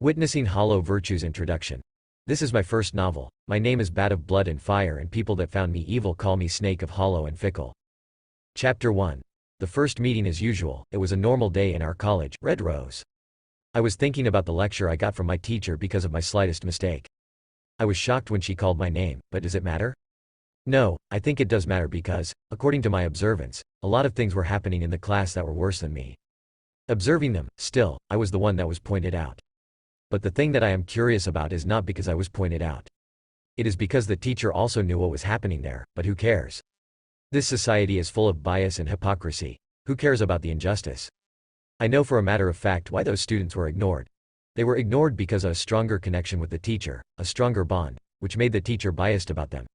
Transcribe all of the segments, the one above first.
Witnessing Hollow Virtues Introduction. This is my first novel. My name is Bat of Blood and Fire, and people that found me evil call me Snake of Hollow and Fickle. Chapter 1. The first meeting as usual. It was a normal day in our college, Red Rose. I was thinking about the lecture I got from my teacher because of my slightest mistake. I was shocked when she called my name, but does it matter? No, I think it does matter because, according to my observance, a lot of things were happening in the class that were worse than me. Observing them, still, I was the one that was pointed out. But the thing that I am curious about is not because I was pointed out. It is because the teacher also knew what was happening there, but who cares? This society is full of bias and hypocrisy. Who cares about the injustice? I know for a matter of fact why those students were ignored. They were ignored because of a stronger connection with the teacher, a stronger bond, which made the teacher biased about them.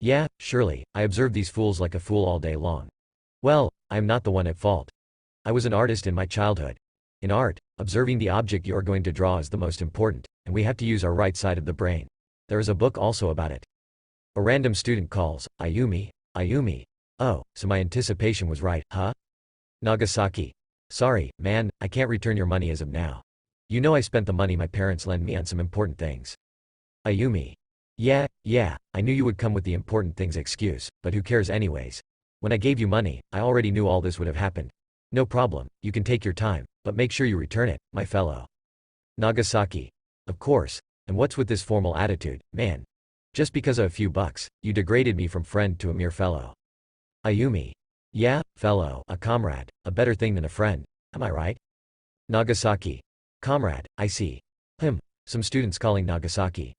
Yeah, surely, I observed these fools like a fool all day long. Well, I am not the one at fault. I was an artist in my childhood. In art, observing the object you are going to draw is the most important, and we have to use our right side of the brain. There is a book also about it. A random student calls, Ayumi, Ayumi. Oh, so my anticipation was right, huh? Nagasaki. Sorry, man, I can't return your money as of now. You know I spent the money my parents lent me on some important things. Ayumi. Yeah, I knew you would come with the important things excuse, but who cares anyways? When I gave you money, I already knew all this would have happened. No problem, you can take your time, but make sure you return it, my fellow. Nagasaki. Of course, and what's with this formal attitude, man? Just because of a few bucks, you degraded me from friend to a mere fellow. Ayumi. Yeah, fellow, a comrade, a better thing than a friend, am I right? Nagasaki. Comrade, I see. Some students calling Nagasaki.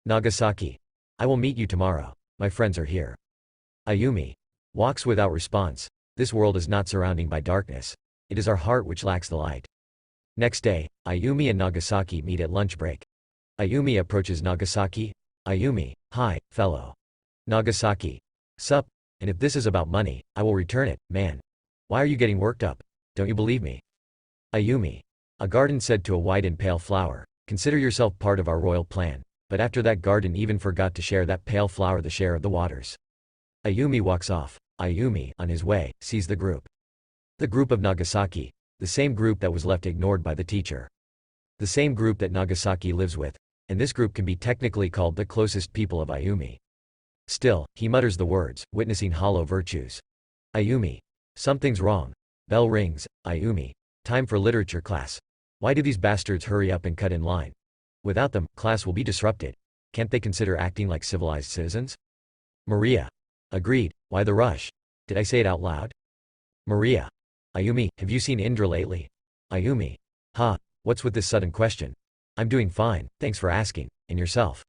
Nagasaki. I will meet you tomorrow, my friends are here. Ayumi. Walks without response. This world is not surrounding by darkness. It is our heart which lacks the light. Next day, Ayumi and Nagasaki meet at lunch break. Ayumi approaches Nagasaki. Ayumi, hi, fellow. Nagasaki. Sup, and if this is about money, I will return it, man. Why are you getting worked up? Don't you believe me? Ayumi. A garden said to a white and pale flower, consider yourself part of our royal plan, but after that garden even forgot to share that pale flower the share of the waters. Ayumi walks off. Ayumi, on his way, sees the group. The group of Nagasaki. The same group that was left ignored by the teacher. The same group that Nagasaki lives with, and this group can be technically called the closest people of Ayumi. Still, he mutters the words, witnessing hollow virtues. Ayumi. Something's wrong. Bell rings. Ayumi. Time for literature class. Why do these bastards hurry up and cut in line? Without them, class will be disrupted. Can't they consider acting like civilized citizens? Maria. Agreed, why the rush? Did I say it out loud? Maria. Ayumi, have you seen Indra lately? Ayumi. What's with this sudden question? I'm doing fine, thanks for asking, and yourself?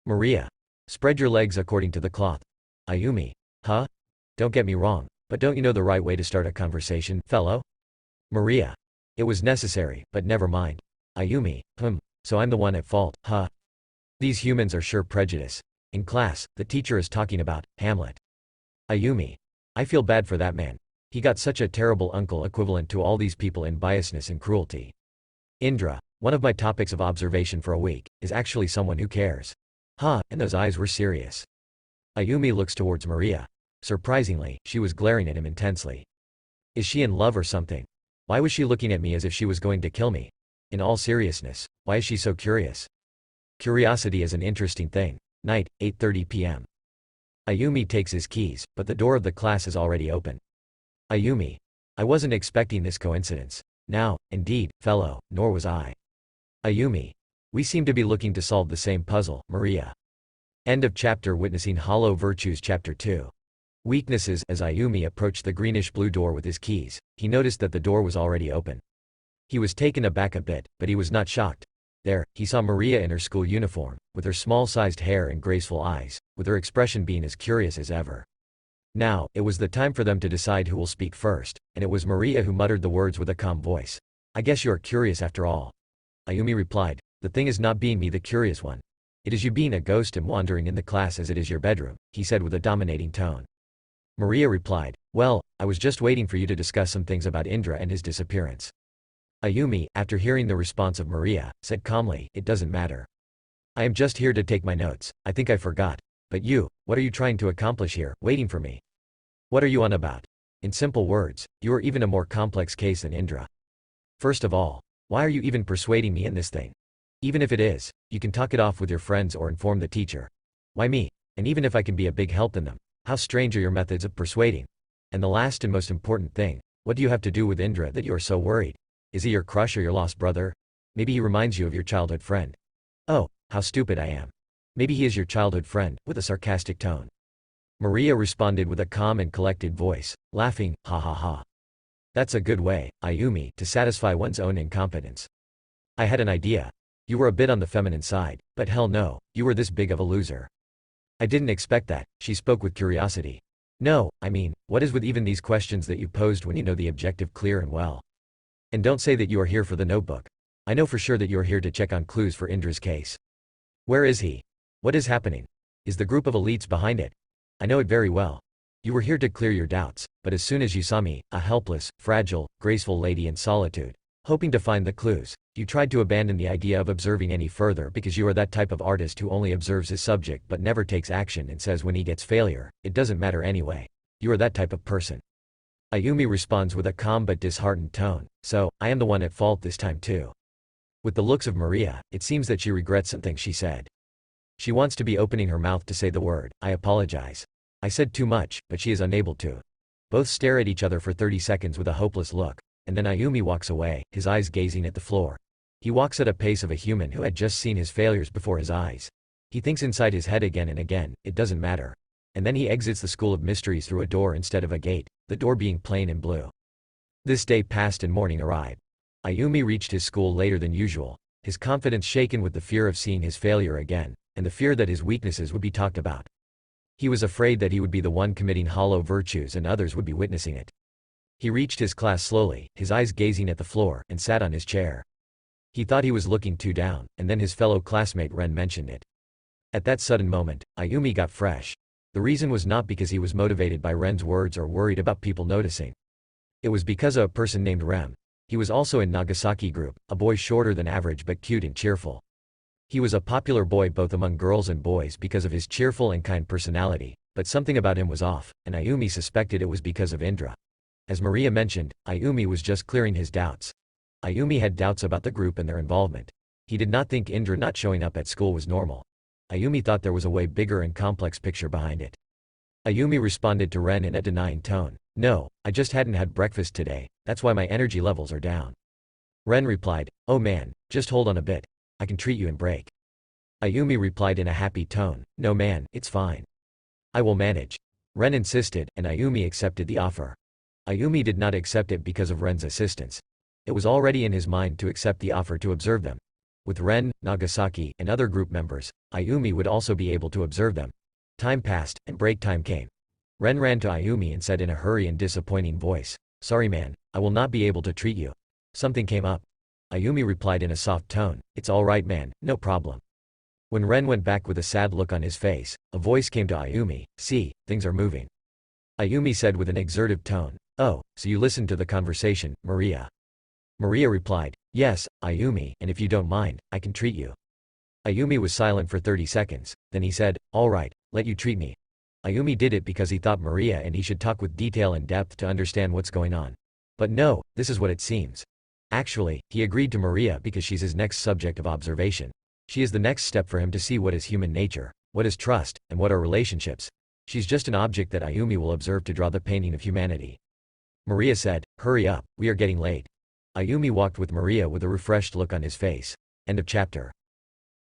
Maria. Spread your legs according to the cloth. Ayumi. Don't get me wrong, but don't you know the right way to start a conversation, fellow? Maria. It was necessary, but never mind. Ayumi. So I'm the one at fault, huh? These humans are sure prejudice. In class, the teacher is talking about Hamlet. Ayumi. I feel bad for that man. He got such a terrible uncle equivalent to all these people in biasness and cruelty. Indra, one of my topics of observation for a week, is actually someone who cares. And those eyes were serious. Ayumi looks towards Maria. Surprisingly, she was glaring at him intensely. Is she in love or something? Why was she looking at me as if she was going to kill me? In all seriousness, why is she so curious? Curiosity is an interesting thing. Night, 8:30 p.m. Ayumi takes his keys, but the door of the class is already open. Ayumi. I wasn't expecting this coincidence. Now, indeed, fellow, nor was I. Ayumi. We seem to be looking to solve the same puzzle, Maria. End of chapter. Witnessing Hollow Virtues. Chapter 2. Weaknesses. As Ayumi approached the greenish-blue door with his keys, he noticed that the door was already open. He was taken aback a bit, but he was not shocked. There, he saw Maria in her school uniform, with her small-sized hair and graceful eyes, with her expression being as curious as ever. Now, it was the time for them to decide who will speak first, and it was Maria who muttered the words with a calm voice. I guess you are curious after all. Ayumi replied, the thing is not being me the curious one. It is you being a ghost and wandering in the class as it is your bedroom, he said with a dominating tone. Maria replied, well, I was just waiting for you to discuss some things about Indra and his disappearance. Ayumi, after hearing the response of Maria, said calmly, it doesn't matter. I am just here to take my notes, I think I forgot. But you, what are you trying to accomplish here, waiting for me? What are you on about? In simple words, you are even a more complex case than Indra. First of all, why are you even persuading me in this thing? Even if it is, you can talk it off with your friends or inform the teacher. Why me? And even if I can be a big help in them, how strange are your methods of persuading? And the last and most important thing, what do you have to do with Indra that you are so worried? Is he your crush or your lost brother? Maybe he reminds you of your childhood friend. Oh, how stupid I am. Maybe he is your childhood friend, with a sarcastic tone. Maria responded with a calm and collected voice, laughing, ha ha ha. That's a good way, Ayumi, to satisfy one's own incompetence. I had an idea. You were a bit on the feminine side, but hell no, you were this big of a loser. I didn't expect that, she spoke with curiosity. No, I mean, what is with even these questions that you posed when you know the objective clear and well? And don't say that you are here for the notebook. I know for sure that you are here to check on clues for Indra's case. Where is he? What is happening? Is the group of elites behind it? I know it very well. You were here to clear your doubts, but as soon as you saw me, a helpless, fragile, graceful lady in solitude, hoping to find the clues, you tried to abandon the idea of observing any further because you are that type of artist who only observes his subject but never takes action and says when he gets failure, it doesn't matter anyway. You are that type of person. Ayumi responds with a calm but disheartened tone, so, I am the one at fault this time too. With the looks of Maria, it seems that she regrets something she said. She wants to be opening her mouth to say the word, I apologize. I said too much, but she is unable to. Both stare at each other for 30 seconds with a hopeless look, and then Ayumi walks away, his eyes gazing at the floor. He walks at a pace of a human who had just seen his failures before his eyes. He thinks inside his head again and again, it doesn't matter. And then he exits the School of Mysteries through a door instead of a gate, the door being plain and blue. This day passed and morning arrived. Ayumi reached his school later than usual, his confidence shaken with the fear of seeing his failure again, and the fear that his weaknesses would be talked about. He was afraid that he would be the one committing hollow virtues and others would be witnessing it. He reached his class slowly, his eyes gazing at the floor, and sat on his chair. He thought he was looking too down, and then his fellow classmate Ren mentioned it. At that sudden moment, Ayumi got fresh. The reason was not because he was motivated by Ren's words or worried about people noticing. It was because of a person named Rem. He was also in Nagasaki group, a boy shorter than average but cute and cheerful. He was a popular boy both among girls and boys because of his cheerful and kind personality, but something about him was off, and Ayumi suspected it was because of Indra. As Maria mentioned, Ayumi was just clearing his doubts. Ayumi had doubts about the group and their involvement. He did not think Indra not showing up at school was normal. Ayumi thought there was a way bigger and complex picture behind it. Ayumi responded to Ren in a denying tone. No, I just hadn't had breakfast today, that's why my energy levels are down. Ren replied, oh man, just hold on a bit. I can treat you and break. Ayumi replied in a happy tone, no man, it's fine. I will manage. Ren insisted, and Ayumi accepted the offer. Ayumi did not accept it because of Ren's assistance. It was already in his mind to accept the offer to observe them. With Ren, Nagasaki, and other group members, Ayumi would also be able to observe them. Time passed, and break time came. Ren ran to Ayumi and said in a hurried and disappointing voice, sorry man, I will not be able to treat you. Something came up. Ayumi replied in a soft tone, it's all right man, no problem. When Ren went back with a sad look on his face, a voice came to Ayumi, see, things are moving. Ayumi said with an exertive tone, oh, so you listened to the conversation, Maria. Maria replied, yes, Ayumi, and if you don't mind, I can treat you. Ayumi was silent for 30 seconds, then he said, all right, let you treat me. Ayumi did it because he thought Maria and he should talk with detail and depth to understand what's going on. But no, this is what it seems. Actually, he agreed to Maria because she's his next subject of observation. She is the next step for him to see what is human nature, what is trust, and what are relationships. She's just an object that Ayumi will observe to draw the painting of humanity. Maria said, hurry up, we are getting late. Ayumi walked with Maria with a refreshed look on his face. End of chapter.